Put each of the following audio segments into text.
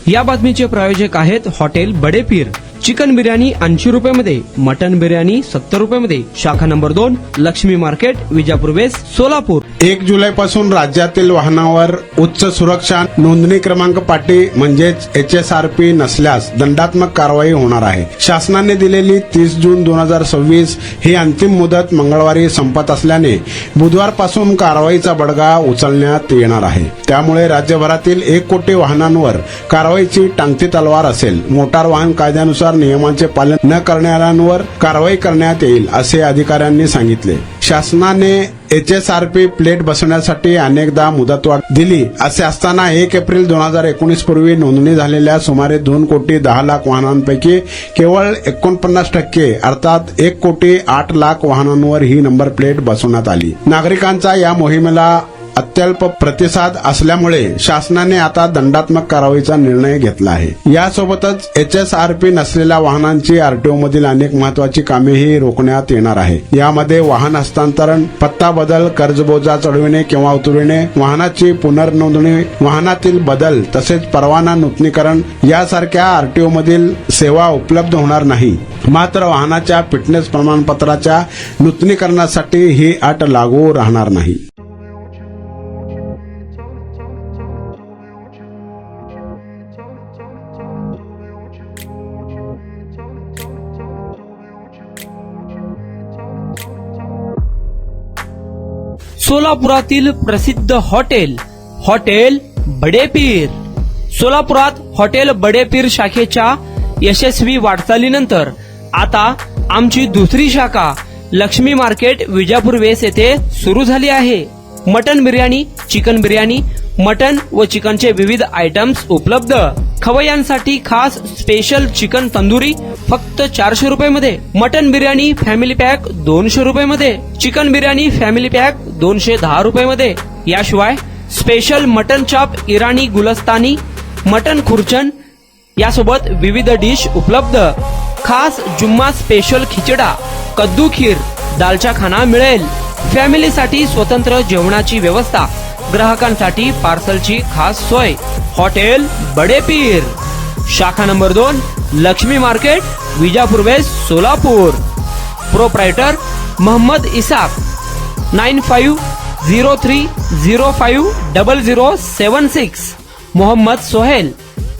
या बातमीचे प्रायोजक आहेत हॉटेल बडेपीर। चिकन बिर्याणी 80 रुपयामध्ये, मटन बिर्याणी 70 रुपयामध्ये। शाखा number 2, Lakshmi market, Vijapur west, Solapur. 1 जुलैपासून राज्यातील वाहनावर उच्च सुरक्षा नोंदणी क्रमांक पाटी म्हणजेच HSRP नसल्यास दंडात्मक कारवाई होणार आहे। शासनाने दिलेली 30 जून 2026 ही अंतिम मुदत मंगळवारी संपत असल्याने बुधवारपासून कारवाईचा बडगा उचलण्यात येणार आहे। त्यामुळे राज्यभरातील 1 कोटी वाहनांवर कारवाईची टांगती तलवार असेल। मोटार वाहन कायद्यानुसार नियमांचे पालन न करणाऱ्यांवर कारवाई करण्यात येईल असे अधिकाऱ्यांनी सांगितले। शासनाने HSRP प्लेट बसवण्यासाठी अनेकदा मुदतवाढ दिली असे असताना 1 एप्रिल 2019 पूर्वी नोंदणी झालेल्या सुमारे 2 कोटी 10 लाख वाहनांपैकी केवळ 49% अर्थात 1 कोटी 8 लाख वाहनांवर ही नंबर प्लेट बसवण्यात आली। नागरिकांचा या मोहिमेला अत्यल्प प्रतिसाद असल्यामुळे शासनाने आता दंडात्मक कारवाईचा निर्णय घेतला आहे। यासोबतच HSRP नसलेल्या वाहनांची RTO मधील अनेक महत्वाची कामेही रोखण्यात येणार आहे। यामध्ये वाहन हस्तांतरण, पत्ता बदल, कर्जबोजा चढविणे किंवा उतरविणे, वाहनाची पुनर्नोंदणी, वाहनातील बदल तसेच परवाना नूतनीकरण यासारख्या RTO मधील सेवा उपलब्ध होणार नाही। मात्र वाहनाच्या फिटनेस प्रमाणपत्राच्या नूतनीकरणासाठी ही अट लागू राहणार नाही। सोलापुरातील प्रसिद्ध हॉटेल बडेपीर। सोलापुरात हॉटेल बडेपीर शाखेच्या यशस्वी वाटचालीनंतर आता आमची दुसरी शाखा लक्ष्मी मार्केट, विजापूर वेस्ट येथे सुरू झाली आहे। Mutton biryani, chicken biryani, mutton व चिकनचे विविध आयटम्स उपलब्ध। खवय्यांसाठी खास स्पेशल चिकन तंदुरी फक्त 400 रुपयामध्ये, मटन बिर्याणी फॅमिली पॅक 200 रुपयामध्ये, चिकन बिर्याणी फॅमिली पॅक 210 रुपयामध्ये। याशिवाय स्पेशल मटन चॉप, इराणी गुलस्तानी, मटन खुर्चन यासोबत विविध डिश उपलब्ध। खास जुम्मा स्पेशल खिचडा, कद्दू खीर, दालचा खाना मिळेल। फॅमिलीसाठी स्वतंत्र जेवणाची व्यवस्था, ग्राहकांसाठी पार्सलची खास सोय। हॉटेल बडेपीर, शाखा number 2, Lakshmi market, Vijapur west, Solapur. Proprietor Mohammed Isaq, 9503050076। Mohammed Sohail,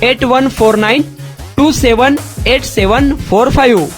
8149278745।